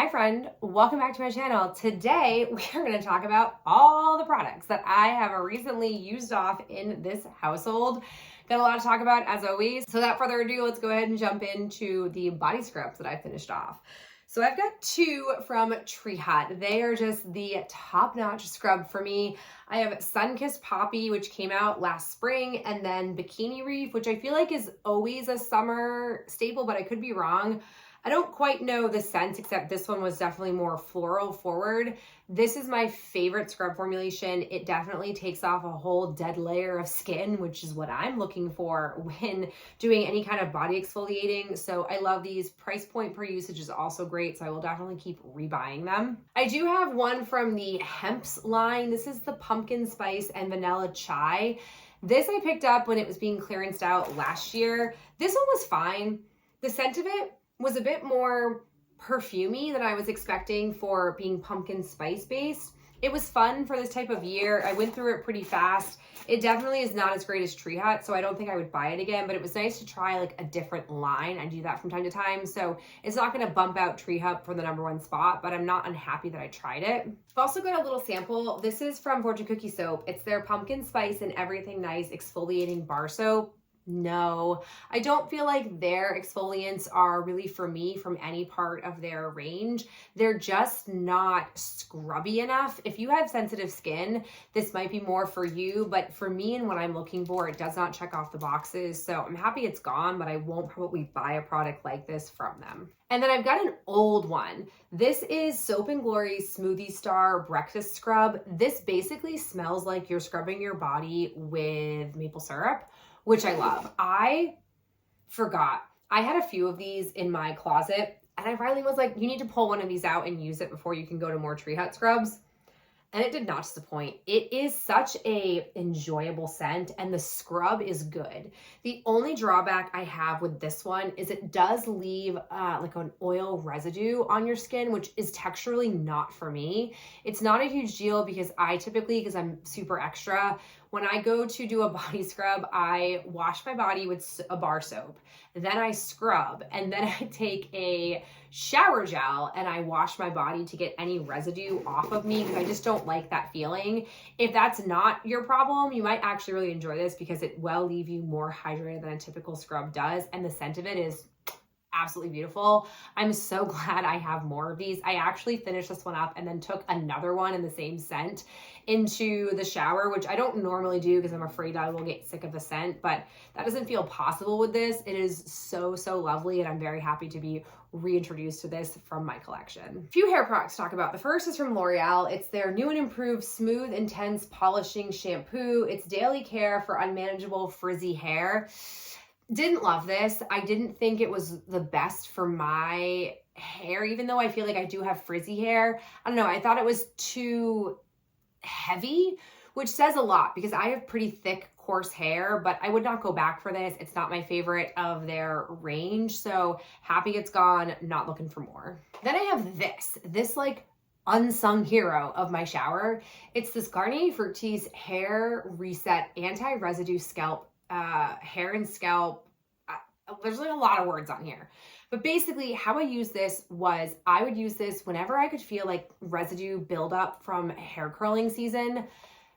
Hi friend, welcome back to my channel. Today we are going to talk about all the products that I have recently used off in this household. Got a lot to talk about as always. So without further ado, let's go ahead and jump into the body scrubs that I finished off. So I've got two from Tree Hut. They are just the top-notch scrub for me. I have Sun-Kissed Poppy, which came out last spring, and then Bikini Reef, which I feel like is always a summer staple, but I could be wrong. I don't quite know the scent, except this one was definitely more floral forward. This is my favorite scrub formulation. It definitely takes off a whole dead layer of skin, which is what I'm looking for when doing any kind of body exfoliating. So I love these. Price point per usage is also great, so I will definitely keep rebuying them. I do have one from the Hemp's line. This is the pumpkin spice and vanilla chai. This I picked up when it was being clearanced out last year. This one was fine. The scent of it was a bit more perfumey than I was expecting for being pumpkin spice based. It was fun for this type of year. I went through it pretty fast. It definitely is not as great as Tree Hut, so I don't think I would buy it again, but it was nice to try like a different line. I do that from time to time, so it's not gonna bump out Tree Hut for the #1 spot, but I'm not unhappy that I tried it. I've also got a little sample. This is from Fortune Cookie Soap. It's their pumpkin spice and everything nice exfoliating bar soap. No, I don't feel like their exfoliants are really for me from any part of their range. They're just not scrubby enough. If you have sensitive skin, this might be more for you, but for me and what I'm looking for, it does not check off the boxes. So I'm happy it's gone, but I won't probably buy a product like this from them. And then I've got an old one. This is Soap & Glory's Smoothie Star Breakfast Scrub. This basically smells like you're scrubbing your body with maple syrup, which I love. I forgot. I had a few of these in my closet, and I finally was like, you need to pull one of these out and use it before you can go to more Tree Hut scrubs. And it did not disappoint. It is such a enjoyable scent, and the scrub is good. The only drawback I have with this one is it does leave like an oil residue on your skin, which is texturally not for me. It's not a huge deal because I typically, because I'm super extra, when I go to do a body scrub, I wash my body with a bar soap, then I scrub, and then I take a shower gel and I wash my body to get any residue off of me because I just don't like that feeling. If that's not your problem, you might actually really enjoy this because it will leave you more hydrated than a typical scrub does, and the scent of it is absolutely beautiful. I'm so glad I have more of these. I actually finished this one up and then took another one in the same scent into the shower, which I don't normally do because I'm afraid I will get sick of the scent, but that doesn't feel possible with this. It is so, so lovely, and I'm very happy to be reintroduced to this from my collection. A few hair products to talk about. The first is from L'Oreal. It's their new and improved Smooth Intense Polishing Shampoo. It's daily care for unmanageable frizzy hair. Didn't love this. I didn't think it was the best for my hair, even though I feel like I do have frizzy hair. I don't know. I thought it was too heavy, which says a lot because I have pretty thick, coarse hair, but I would not go back for this. It's not my favorite of their range. So happy it's gone, not looking for more. Then I have this like unsung hero of my shower. It's this Garnier Fructis Hair Reset Anti-Residue Scalp hair and scalp. There's like a lot of words on here, but basically how I use this was I would use this whenever I could feel like residue buildup from hair curling season.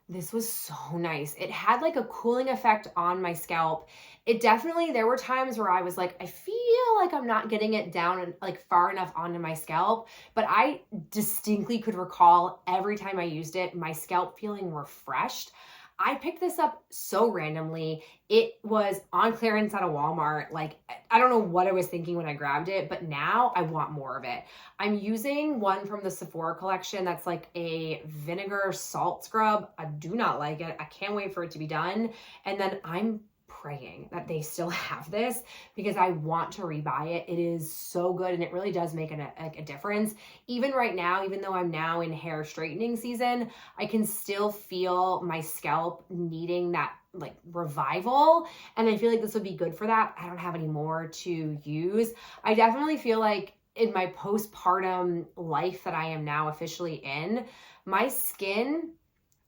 This was so nice. It had like a cooling effect on my scalp. It definitely, there were times where I was like, I feel like I'm not getting it down like far enough onto my scalp, but I distinctly could recall every time I used it, my scalp feeling refreshed. I picked this up so randomly. It was on clearance at a Walmart. Like, I don't know what I was thinking when I grabbed it, but now I want more of it. I'm using one from the Sephora collection that's like a vinegar salt scrub. I do not like it. I can't wait for it to be done. And then I'm praying that they still have this because I want to rebuy it. It is so good, and it really does make a difference. Even right now, even though I'm now in hair straightening season, I can still feel my scalp needing that like revival, and I feel like this would be good for that. I don't have any more to use. I definitely feel like in my postpartum life that I am now officially in, my skin,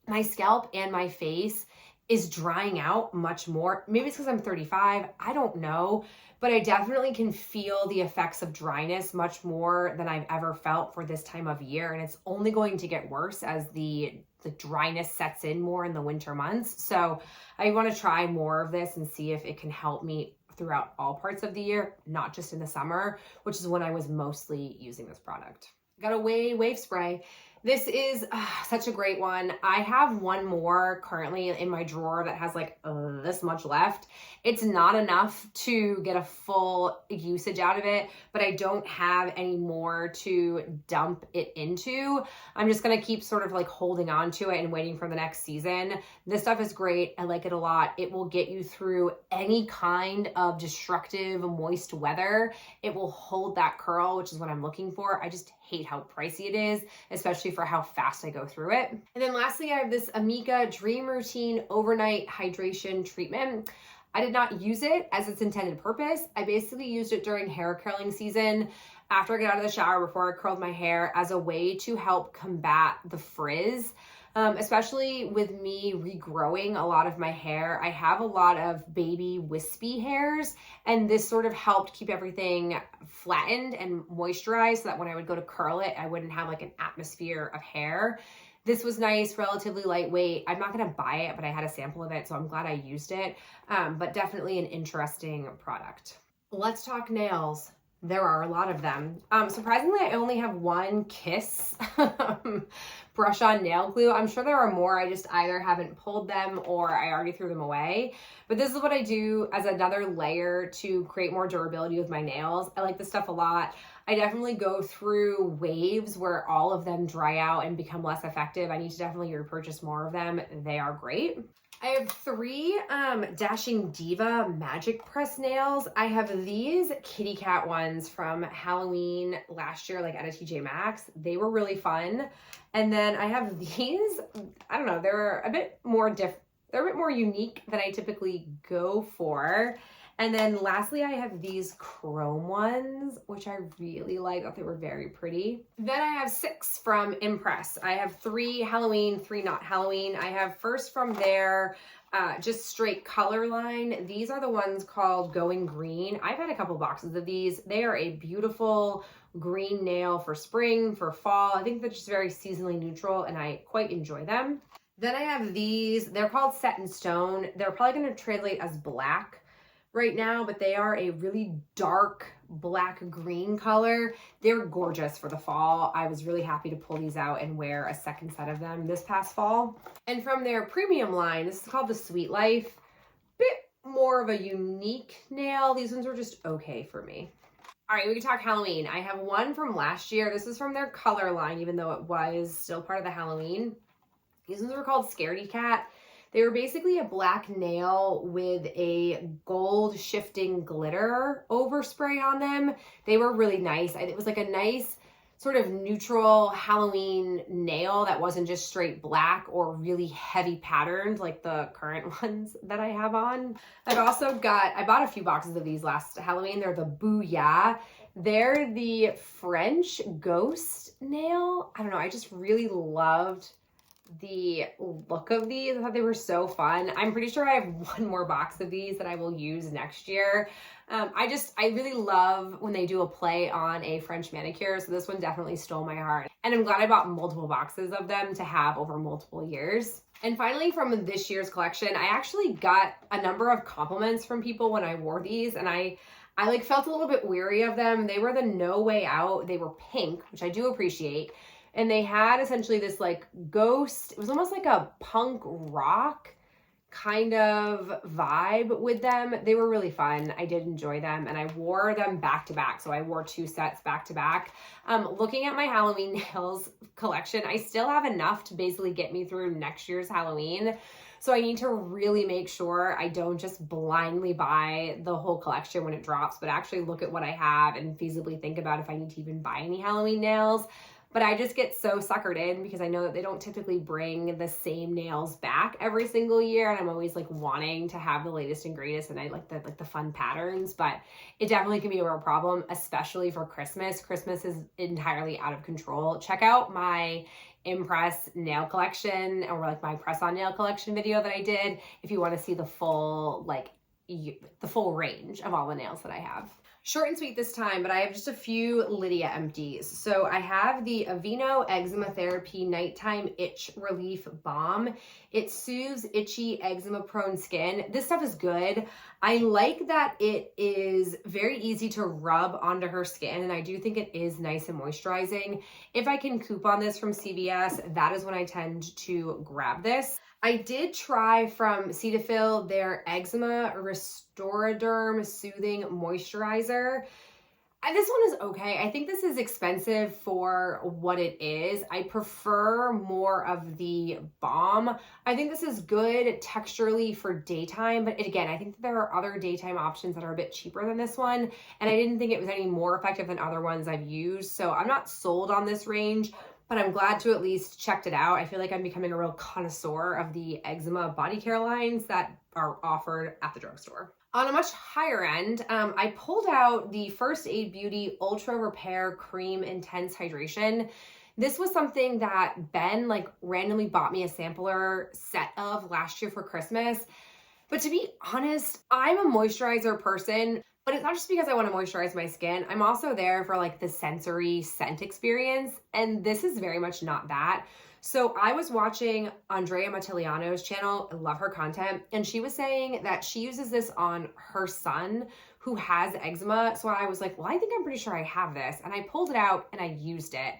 my scalp, and my face is drying out much more. Maybe it's because I'm 35. I don't know. but I definitely can feel the effects of dryness much more than I've ever felt for this time of year. And it's only going to get worse as the dryness sets in more in the winter months. So I want to try more of this and see if it can help me throughout all parts of the year, not just in the summer, which is when I was mostly using this product. Got a wave spray. This is such a great one. I have one more currently in my drawer that has like this much left. It's not enough to get a full usage out of it, but I don't have any more to dump it into. I'm just gonna keep sort of like holding on to it and waiting for the next season. This stuff is great. I like it a lot. It will get you through any kind of destructive, moist weather. It will hold that curl, which is what I'm looking for. I just hate how pricey it is, especially for how fast I go through it. And then lastly, I have this Amika Dream Routine Overnight Hydration Treatment. I did not use it as its intended purpose. I basically used it during hair curling season after I got out of the shower before I curled my hair as a way to help combat the frizz. Especially with me regrowing a lot of my hair. I have a lot of baby wispy hairs, and this sort of helped keep everything flattened and moisturized so that when I would go to curl it, I wouldn't have like an atmosphere of hair. This was nice, relatively lightweight. I'm not gonna buy it, but I had a sample of it, so I'm glad I used it. But definitely an interesting product. Let's talk nails. There are a lot of them. Surprisingly, I only have one Kiss brush on nail glue. I'm sure there are more. I just either haven't pulled them or I already threw them away. But this is what I do as another layer to create more durability with my nails. I like this stuff a lot. I definitely go through waves where all of them dry out and become less effective. I need to definitely repurchase more of them. They are great. I have 3 Dashing Diva Magic Press nails. I have these kitty cat ones from Halloween last year, like at a TJ Maxx. They were really fun. And then I have these, I don't know, they're a bit more they're a bit more unique than I typically go for. And then lastly, I have these chrome ones, which I really like. I thought they were very pretty. Then I have 6 from Impress. I have 3 Halloween, 3 not Halloween. I have first from their just straight color line. These are the ones called Going Green. I've had a couple boxes of these. They are a beautiful green nail for spring, for fall. I think they're just very seasonally neutral and I quite enjoy them. Then I have these. They're called Set in Stone. They're probably going to translate as black right now, but they are a really dark black green color. They're gorgeous for the fall. I was really happy to pull these out and wear a second set of them this past fall. And from their premium line, this is called the Sweet Life. Bit more of a unique nail. These ones were just okay for me. All right, we can talk Halloween. I have one from last year. This is from their color line, even though it was still part of the Halloween. These ones were called Scaredy Cat. They were basically a black nail with a gold shifting glitter overspray on them. They were really nice. It was like a nice sort of neutral Halloween nail that wasn't just straight black or really heavy patterned like the current ones that I have on. I bought a few boxes of these last Halloween. They're the Booyah. They're the French ghost nail. I don't know. I just really loved the look of these. I thought they were so fun. I'm pretty sure I have one more box of these that I will use next year. I really love when they do a play on a French manicure. So this one definitely stole my heart. And I'm glad I bought multiple boxes of them to have over multiple years. And finally, from this year's collection, I actually got a number of compliments from people when I wore these, and I like felt a little bit weary of them. They were the No Way Out. They were pink, which I do appreciate. And they had essentially this like ghost, it was almost like a punk rock kind of vibe with them. They were really fun. I did enjoy them and I wore them back to back. So I wore 2 sets back to back. Looking at my Halloween nails collection, I still have enough to basically get me through next year's Halloween. So I need to really make sure I don't just blindly buy the whole collection when it drops, but actually look at what I have and feasibly think about if I need to even buy any Halloween nails. But I just get so suckered in because I know that they don't typically bring the same nails back every single year. And I'm always like wanting to have the latest and greatest. And I like the fun patterns, but it definitely can be a real problem, especially for Christmas. Christmas is entirely out of control. Check out my Impress nail collection or like my press on nail collection video that I did if you want to see the full like the full range of all the nails that I have. Short and sweet this time, but I have just a few Lydia empties. So I have the Aveeno Eczema Therapy Nighttime Itch Relief Balm. It soothes itchy, eczema-prone skin. This stuff is good. I like that it is very easy to rub onto her skin, and I do think it is nice and moisturizing. If I can coupon this from CVS, that is when I tend to grab this. I did try from Cetaphil their Eczema Restoraderm Soothing Moisturizer. And this one is okay. I think this is expensive for what it is. I prefer more of the balm. I think this is good texturally for daytime, but again, I think that there are other daytime options that are a bit cheaper than this one, and I didn't think it was any more effective than other ones I've used, so I'm not sold on this range, but I'm glad to at least checked it out. I feel like I'm becoming a real connoisseur of the eczema body care lines that are offered at the drugstore. On a much higher end, I pulled out the First Aid Beauty Ultra Repair Cream Intense Hydration. This was something that Ben randomly bought me a sampler set of last year for Christmas. But to be honest, I'm a moisturizer person, but it's not just because I want to moisturize my skin. I'm also there for the sensory scent experience, and this is very much not that. So I was watching Andrea Motigliano's channel. I love her content, and she was saying that she uses this on her son who has eczema. So I was like, well, I think I'm pretty sure I have this, and I pulled it out and I used it.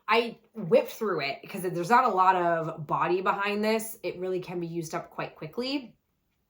I whipped through it because there's not a lot of body behind this. It really can be used up quite quickly,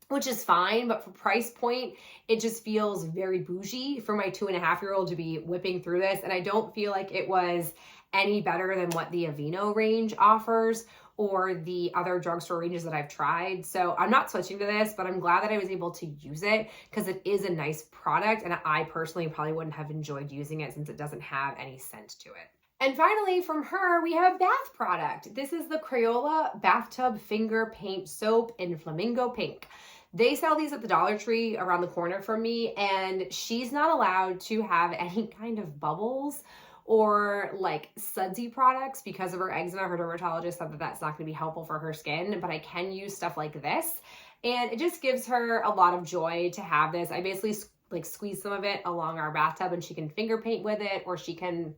which is fine, but for price point, it just feels very bougie for my 2.5-year-old to be whipping through this. And I don't feel like it was any better than what the Aveeno range offers or the other drugstore ranges that I've tried. So I'm not switching to this, but I'm glad that I was able to use it because it is a nice product. And I personally probably wouldn't have enjoyed using it since it doesn't have any scent to it. And finally, from her, we have a bath product. This is the Crayola Bathtub Finger Paint Soap in Flamingo Pink. They sell these at the Dollar Tree around the corner from me, and she's not allowed to have any kind of bubbles or sudsy products because of her eczema. Her dermatologist said that that's not going to be helpful for her skin, but I can use stuff like this, and it just gives her a lot of joy to have this. I basically squeeze some of it along our bathtub, and she can finger paint with it, or she can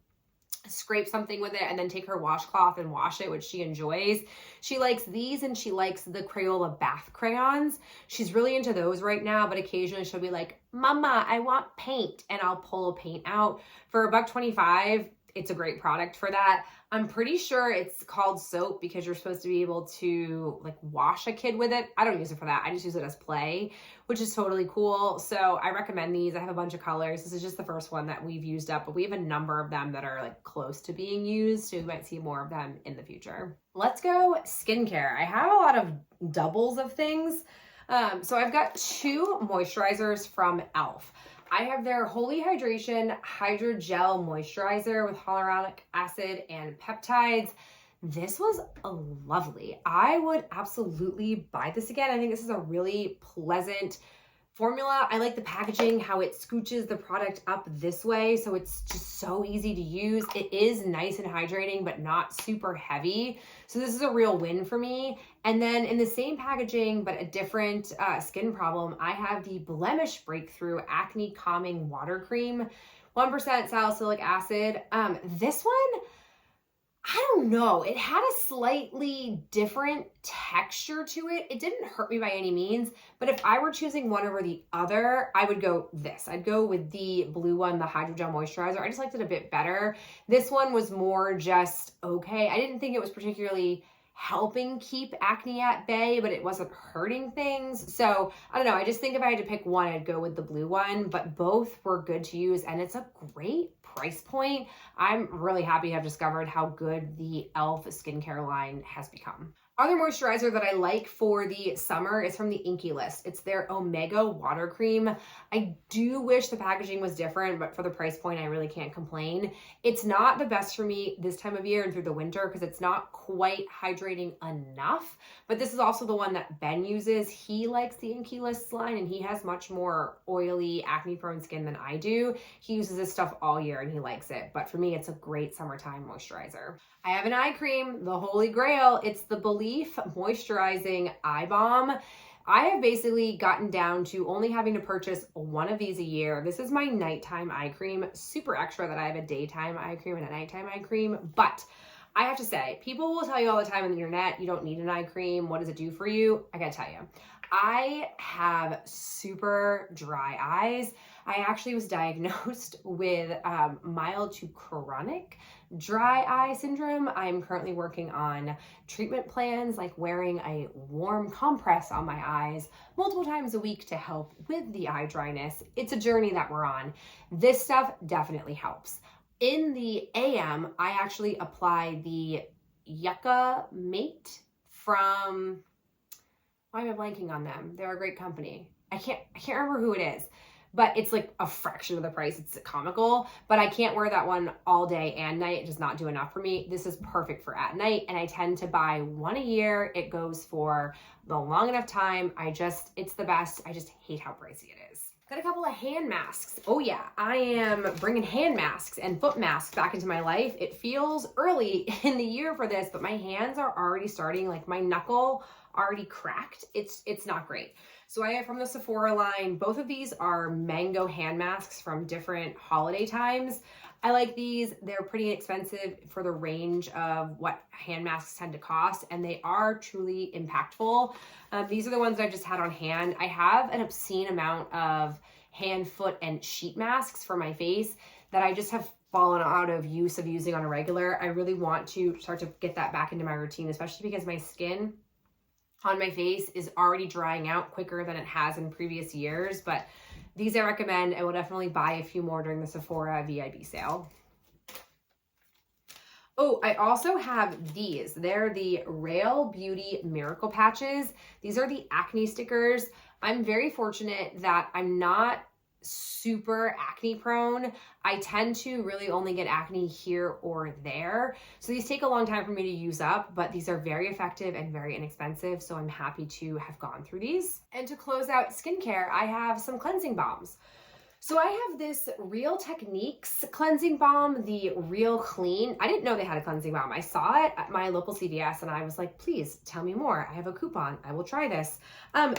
scrape something with it and then take her washcloth and wash it, which she enjoys. She likes these, and she likes the Crayola bath crayons. She's really into those right now, but occasionally she'll be like, Mama, I want paint, and I'll pull a paint out. For $1.25, it's a great product for that. I'm pretty sure it's called soap because you're supposed to be able to wash a kid with it. I don't use it for that. I just use it as play, which is totally cool. So I recommend these. I have a bunch of colors. This is just the first one that we've used up, but we have a number of them that are close to being used. So you might see more of them in the future. Let's go skincare. I have a lot of doubles of things. So I've got 2 moisturizers from e.l.f. I have their Holy Hydration Hydrogel Moisturizer with hyaluronic acid and peptides. This was lovely. I would absolutely buy this again. I think this is a really pleasant formula. I like the packaging, how it scooches the product up this way, so it's just so easy to use. It is nice and hydrating, but not super heavy. So this is a real win for me. And then in the same packaging, but a different skin problem, I have the Blemish Breakthrough Acne Calming Water Cream, 1% salicylic acid. This one, I don't know. It had a slightly different texture to it. It didn't hurt me by any means, but if I were choosing one over the other, I would go this. I'd go with the blue one, the Hydrogel Moisturizer. I just liked it a bit better. This one was more just okay. I didn't think it was particularly helping keep acne at bay, but it wasn't hurting things. So I don't know. I just think if I had to pick one, I'd go with the blue one, but both were good to use, and it's a great price point. I'm really happy to have discovered how good the e.l.f. skincare line has become. Other moisturizer that I like for the summer is from the Inkey List. It's their Omega Water Cream. I do wish the packaging was different, but for the price point, I really can't complain. It's not the best for me this time of year and through the winter because it's not quite hydrating enough, but this is also the one that Ben uses. He likes the Inkey List line, and he has much more oily, acne-prone skin than I do. He uses this stuff all year and he likes it, but for me, it's a great summertime moisturizer. I have an eye cream, the holy grail. It's the Belif Moisturizing Eye Balm. I have basically gotten down to only having to purchase one of these a year. This is my nighttime eye cream. Super extra that I have a daytime eye cream and a nighttime eye cream. But I have to say, people will tell you all the time on the internet, you don't need an eye cream. What does it do for you? I gotta tell you, I have super dry eyes. I actually was diagnosed with mild to chronic dry eye syndrome. I'm currently working on treatment plans, like wearing a warm compress on my eyes multiple times a week to help with the eye dryness. It's a journey that we're on. This stuff definitely helps. In the AM, I actually apply the Yucca Mate from, why am I blanking on them? They're a great company. I can't remember who it is, but it's like a fraction of the price. It's comical, but I can't wear that one all day and night. It does not do enough for me. This is perfect for at night, and I tend to buy one a year. It goes for the long enough time. It's the best. I just hate how pricey it is. Got a couple of hand masks. Oh yeah, I am bringing hand masks and foot masks back into my life. It feels early in the year for this, but my hands are already starting, like my knuckle already cracked. It's not great. So I have from the Sephora line, both of these are mango hand masks from different holiday times. I like these. They're pretty inexpensive for the range of what hand masks tend to cost, and they are truly impactful. These are the ones that I've just had on hand. I have an obscene amount of hand, foot, and sheet masks for my face that I just have fallen out of use of using on a regular. I really want to start to get that back into my routine, especially because my skin on my face is already drying out quicker than it has in previous years. But these I recommend. I will definitely buy a few more during the Sephora VIB sale. Oh, I also have these. They're the Rail Beauty Miracle Patches. These are the acne stickers. I'm very fortunate that I'm not super acne prone. I tend to really only get acne here or there. So these take a long time for me to use up, but these are very effective and very inexpensive. So I'm happy to have gone through these. And to close out skincare, I have some cleansing balms. So I have this Real Techniques cleansing balm, the Real Clean. I didn't know they had a cleansing balm. I saw it at my local CVS and I was like, please tell me more. I have a coupon. I will try this.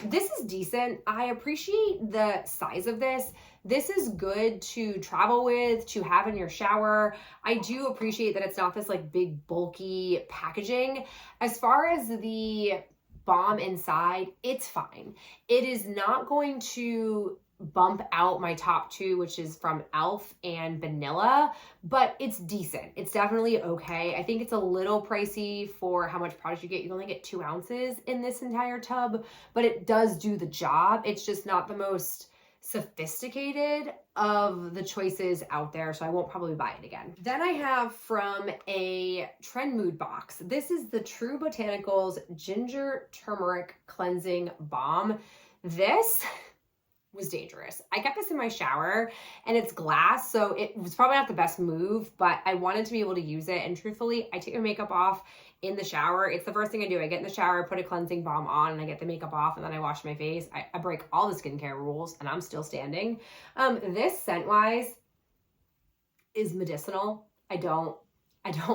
This is decent. I appreciate the size of this. This is good to travel with, to have in your shower. I do appreciate that it's not this like big bulky packaging. As far as the balm inside, it's fine. It is not going to bump out my top two, which is from e.l.f. and Vanilla, but it's decent. It's definitely okay. I think it's a little pricey for how much product you get. You only get 2 ounces in this entire tub, but it does do the job. It's just not the most sophisticated of the choices out there, so I won't probably buy it again. Then I have from a Trend Mood box. This is the True Botanicals Ginger Turmeric Cleansing Balm. This was dangerous. I kept this in my shower and it's glass, so it was probably not the best move, but I wanted to be able to use it. And truthfully, I take my makeup off in the shower. It's the first thing I do. I get in the shower, put a cleansing balm on, and I get the makeup off, and then I wash my face. I break all the skincare rules and I'm still standing. This scent-wise is medicinal. I don't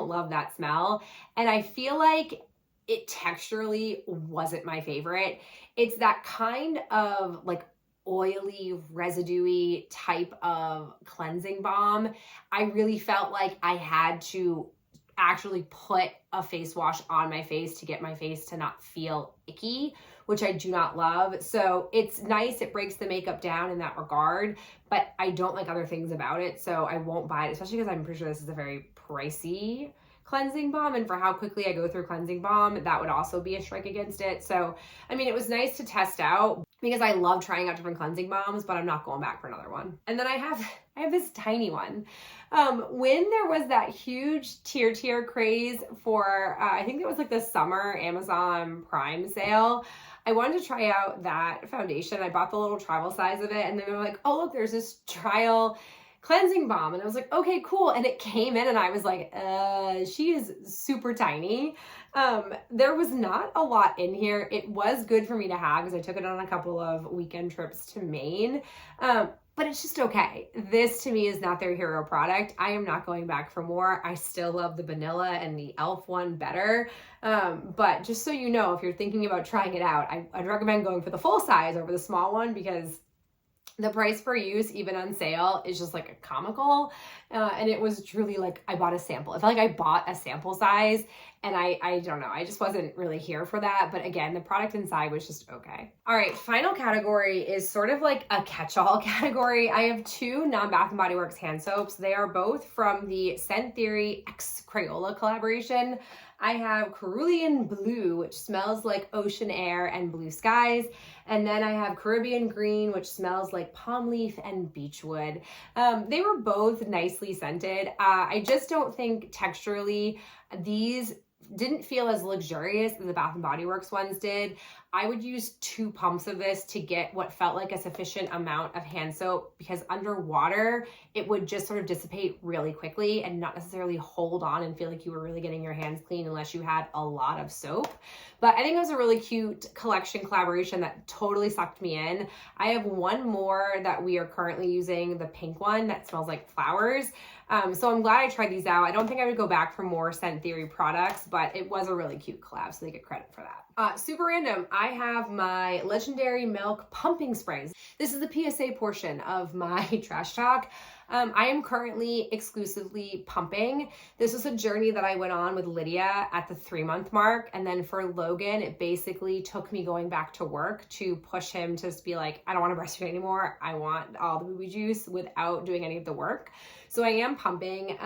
love that smell. And I feel like it texturally wasn't my favorite. It's that kind of like oily, residuey type of cleansing balm. I really felt like I had to actually put a face wash on my face to get my face to not feel icky, which I do not love. So it's nice. It breaks the makeup down in that regard, but I don't like other things about it. So I won't buy it, especially because I'm pretty sure this is a very pricey cleansing balm, and for how quickly I go through cleansing balm, that would also be a strike against it. So, I mean, it was nice to test out because I love trying out different cleansing balms, but I'm not going back for another one. And then I have this tiny one. When there was that huge tier craze for, I think it was like the summer Amazon Prime sale, I wanted to try out that foundation. I bought the little travel size of it, and then they were like, oh, look, there's this trial cleansing balm. And I was like, okay, cool. And it came in and I was like, she is super tiny. There was not a lot in here. It was good for me to have because I took it on a couple of weekend trips to Maine. but it's just okay. This to me is not their hero product. I am not going back for more. I still love the vanilla and the elf one better. But just so you know, if you're thinking about trying it out, I'd recommend going for the full size over the small one, because the price per use, even on sale, is just like a comical. And it was truly like I bought a sample. I felt like I bought a sample size, and I don't know. I just wasn't really here for that. But again, the product inside was just okay. All right, final category is sort of like a catch-all category. I have two non-Bath & Body Works hand soaps. They are both from the Scent Theory X Crayola collaboration. I have Cerulean Blue, which smells like ocean air and blue skies. And then I have Caribbean Green, which smells like palm leaf and beechwood. They were both nicely scented. I just don't think texturally these didn't feel as luxurious as the Bath & Body Works ones did. I would use 2 pumps of this to get what felt like a sufficient amount of hand soap, because underwater it would just sort of dissipate really quickly and not necessarily hold on and feel like you were really getting your hands clean unless you had a lot of soap. But I think it was a really cute collection collaboration that totally sucked me in. I have one more that we are currently using, the pink one that smells like flowers. So I'm glad I tried these out. I don't think I would go back for more Scent Theory products, but it was a really cute collab, so they get credit for that. Super random, I have my Legendary Milk pumping sprays. This is the PSA portion of my trash talk. I am currently exclusively pumping. This was a journey that I went on with Lydia at the 3-month mark. And then for Logan, it basically took me going back to work to push him to just be like, I don't want to breastfeed anymore. I want all the booby juice without doing any of the work. So I am pumping.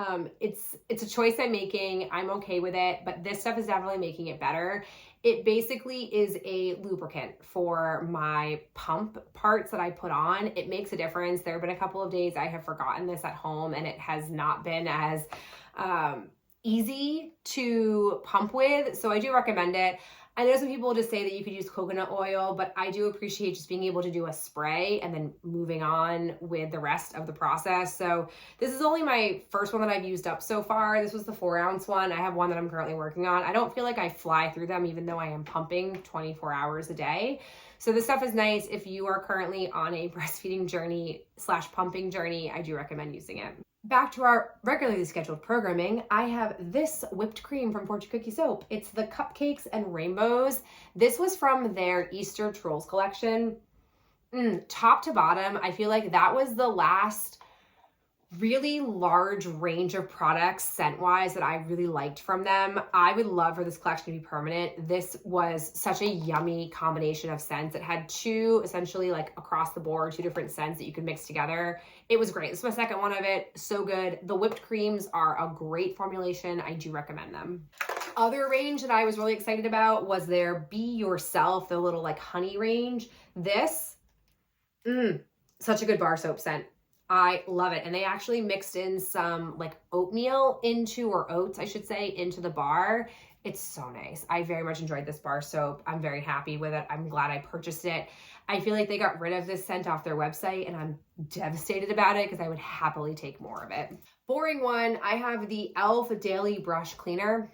It's a choice I'm making. I'm okay with it, but this stuff is definitely making it better. It basically is a lubricant for my pump parts that I put on. It makes a difference. There have been a couple of days I have forgotten this at home, and it has not been as easy to pump with. So I do recommend it. I know some people just say that you could use coconut oil, but I do appreciate just being able to do a spray and then moving on with the rest of the process. So this is only my first one that I've used up so far. This was the 4-ounce one. I have one that I'm currently working on. I don't feel like I fly through them, even though I am pumping 24 hours a day. So this stuff is nice if you are currently on a breastfeeding journey / pumping journey. I do recommend using it. Back to our regularly scheduled programming, I have this whipped cream from Fortune Cookie Soap. It's the Cupcakes and Rainbows. This was from their Easter Trolls collection. Top to bottom, I feel like that was the last really large range of products scent-wise that I really liked from them. I would love for this collection to be permanent. This was such a yummy combination of scents. It had 2 essentially like across the board, 2 different scents that you could mix together. It was great. This is my second one of it. So good. The whipped creams are a great formulation. I do recommend them. Other range that I was really excited about was their Be Yourself, the little like honey range. This, such a good bar soap scent. I love it. And they actually mixed in some like oatmeal or oats, I should say, into the bar. It's so nice. I very much enjoyed this bar soap. I'm very happy with it. I'm glad I purchased it. I feel like they got rid of this scent off their website, and I'm devastated about it because I would happily take more of it. Boring one, I have the e.l.f. Daily Brush Cleaner.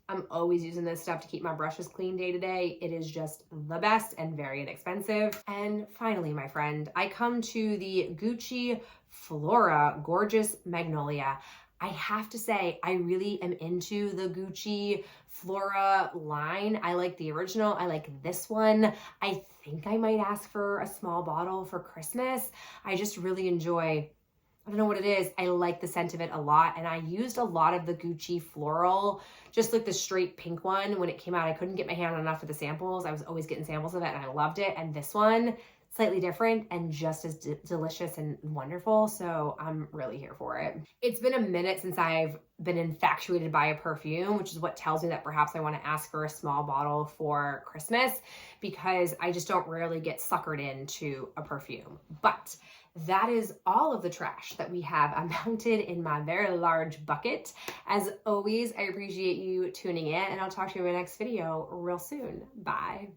I'm always using this stuff to keep my brushes clean day to day. It is just the best and very inexpensive. And finally, my friend, I come to the Gucci Flora Gorgeous Magnolia. I have to say, I really am into the Gucci Flora line. I like the original. I like this one. I think I might ask for a small bottle for Christmas. I just really enjoy, I don't know what it is. I like the scent of it a lot. And I used a lot of the Gucci Floral, just like the straight pink one when it came out. I couldn't get my hand on enough of the samples. I was always getting samples of it and I loved it. And this one, slightly different and just as delicious and wonderful. So I'm really here for it. It's been a minute since I've been infatuated by a perfume, which is what tells me that perhaps I want to ask for a small bottle for Christmas, because I just don't rarely get suckered into a perfume. But that is all of the trash that we have amounted in my very large bucket. As always, I appreciate you tuning in, and I'll talk to you in my next video real soon. Bye.